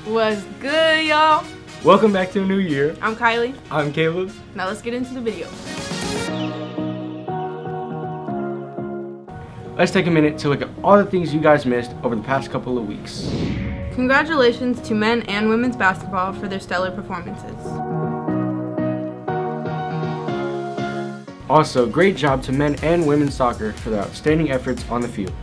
What's good, y'all? Welcome back to a new year. I'm Kylie. I'm Caleb. Now let's get into the video. Let's take a minute to look at all the things you guys missed over the past couple of weeks. Congratulations to men and women's basketball for their stellar performances. Also, great job to men and women's soccer for their outstanding efforts on the field.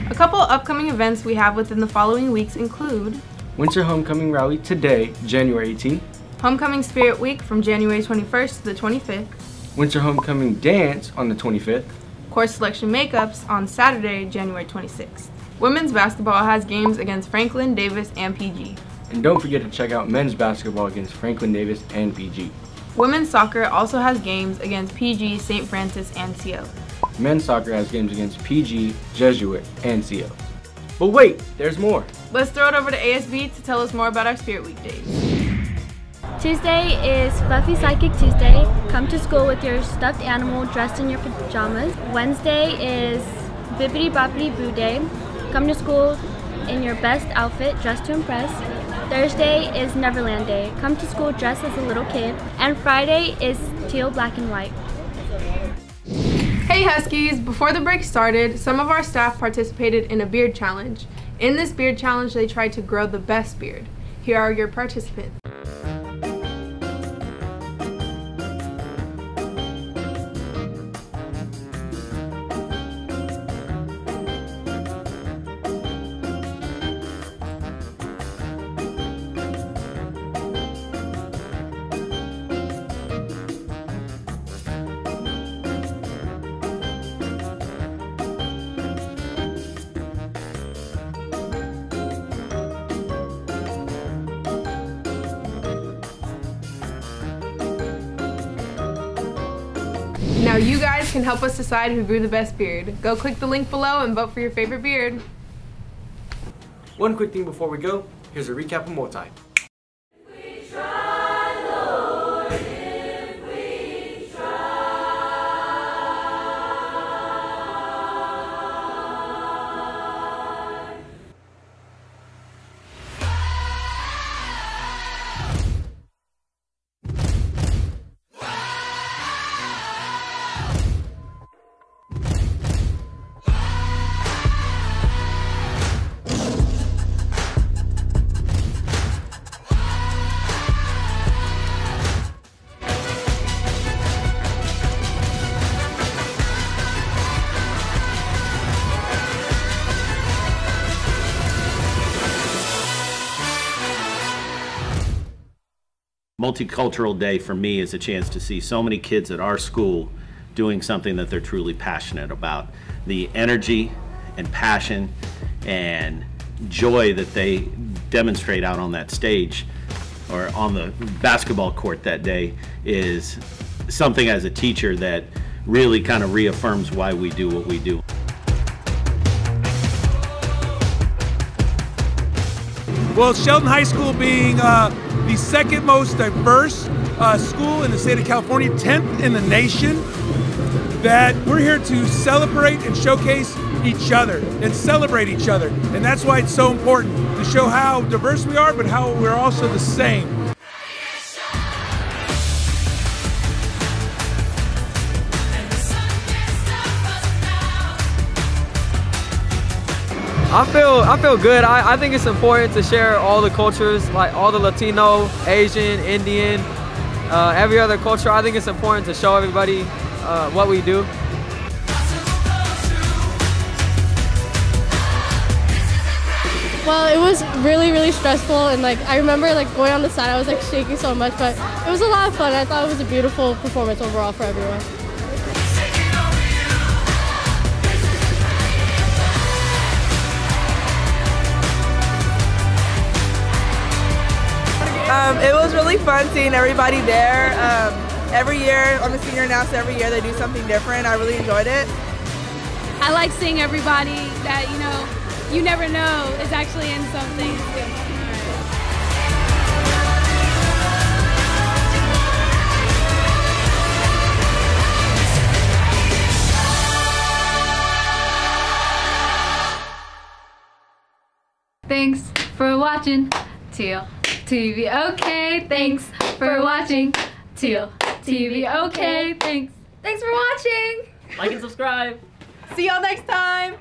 A couple upcoming events we have within the following weeks include Winter Homecoming Rally today, January 18th. Homecoming Spirit Week from January 21st to the 25th. Winter Homecoming Dance on the 25th. Course selection makeups on Saturday, January 26th. Women's basketball has games against Franklin, Davis, and PG. And don't forget to check out men's basketball against Franklin, Davis, and PG. Women's soccer also has games against PG, St. Francis, and CO. Men's soccer has games against PG, Jesuit, and CO. But wait, there's more. Let's throw it over to ASB to tell us more about our Spirit Week days. Tuesday is Fluffy Psychic Tuesday. Come to school with your stuffed animal dressed in your pajamas. Wednesday is Bibbidi Boppity Boo Day. Come to school in your best outfit, dressed to impress. Thursday is Neverland Day. Come to school dressed as a little kid. And Friday is Teal, Black, and White. Hey Huskies! Before the break started, some of our staff participated in a beard challenge. In this beard challenge, they tried to grow the best beard. Here are your participants. Now you guys can help us decide who grew the best beard. Go click the link below and vote for your favorite beard. One quick thing before we go, here's a recap of Multi. Multicultural Day for me is a chance to see so many kids at our school doing something that they're truly passionate about. The energy and passion and joy that they demonstrate out on that stage or on the basketball court that day is something as a teacher that really kind of reaffirms why we do what we do. Well, Sheldon High School being the second most diverse school in the state of California, 10th in the nation, that we're here to celebrate and showcase each other and celebrate each other. And that's why it's so important to show how diverse we are, but how we're also the same. I feel good. I think it's important to share all the cultures, like all the Latino, Asian, Indian, every other culture. I think it's important to show everybody what we do. Well, it was really stressful, and I remember going on the side, I was shaking so much, but it was a lot of fun. I thought it was a beautiful performance overall for everyone. It was really fun seeing everybody there. Every year, I'm a senior now, so every year they do something different. I really enjoyed it. I like seeing everybody that, you never know is actually in something. Thanks for watching Tealtv. Okay, thanks for watching Tealtv. Okay, thanks. Thanks for watching. Like and subscribe. See y'all next time.